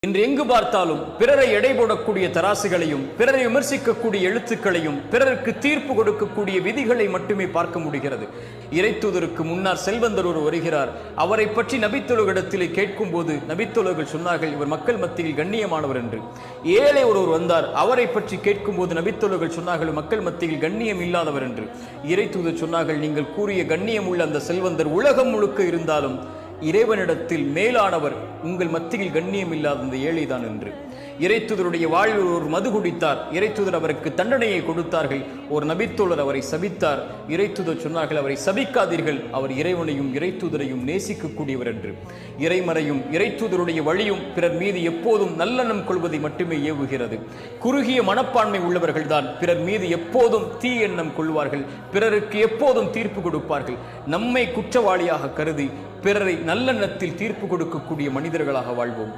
இன்று எங்கு பார்த்தாலும் பிறரை எடை போடக்கூடிய தராசுகளையும், பிறரை விமர்சிக்கக்கூடிய எழுத்துக்களையும், பிறருக்கு தீர்ப்பு கொடுக்கக்கூடிய விதிகளை மட்டுமே பார்க்க முடிகிறது. இறைத்தூதருக்கு முன்னால் செல்வந்தர் ஒரு வருகிறார். அவரை பற்றி நபித்தோழர்களிடத்திலே கேட்கும் போது நபித்தோழர்கள் சொன்னார்கள், இவர் மக்கள் மத்தியில் கண்ணியமானவர் என்று. ஏழை ஒருவர் வந்தார். அவரை பற்றி கேட்கும் போது நபித்தோழர்கள் சொன்னார்கள், மக்கள் மத்தியில் கண்ணியம் இல்லாதவர் என்று. இறைத்தூதர் சொன்னார்கள், நீங்கள் கூறிய கண்ணியம் உள்ள அந்த செல்வந்தர் உலகம் முழுக்க இருந்தாலும் இறைவனிடத்தில் மேலானவர் உங்கள் மத்தியில் கண்ணியம் இல்லாத அந்த ஏழைதான் என்று. இறைத்தூதருடைய வாழ்வில் ஒரு மது குடித்தார். இறைத்தூதர் அவருக்கு தண்டனையை கொடுத்தார்கள். ஒரு நபித்தோழர் அவரை சபித்தார். இறைத்தூதர் சொன்னார்கள், அவரை சபிக்காதீர்கள், அவர் இறைவனையும் இறைத்தூதரையும் நேசிக்கக்கூடியவர் என்று. இறைமறையும் இறைத்தூதருடைய வழியும் பிறர் மீது எப்போதும் நல்லெண்ணம் கொள்வதை மட்டுமே ஏவுகிறது. குறுகிய மனப்பான்மை உள்ளவர்கள்தான் பிறர் மீது எப்போதும் தீ எண்ணம் கொள்வார்கள், பிறருக்கு எப்போதும் தீர்ப்பு கொடுப்பார்கள். நம்மை குற்றவாளியாக கருதி பிறரை நல்லெண்ணத்தில் தீர்ப்பு கொடுக்கக்கூடிய மனிதர்களாக வாழ்வோம்.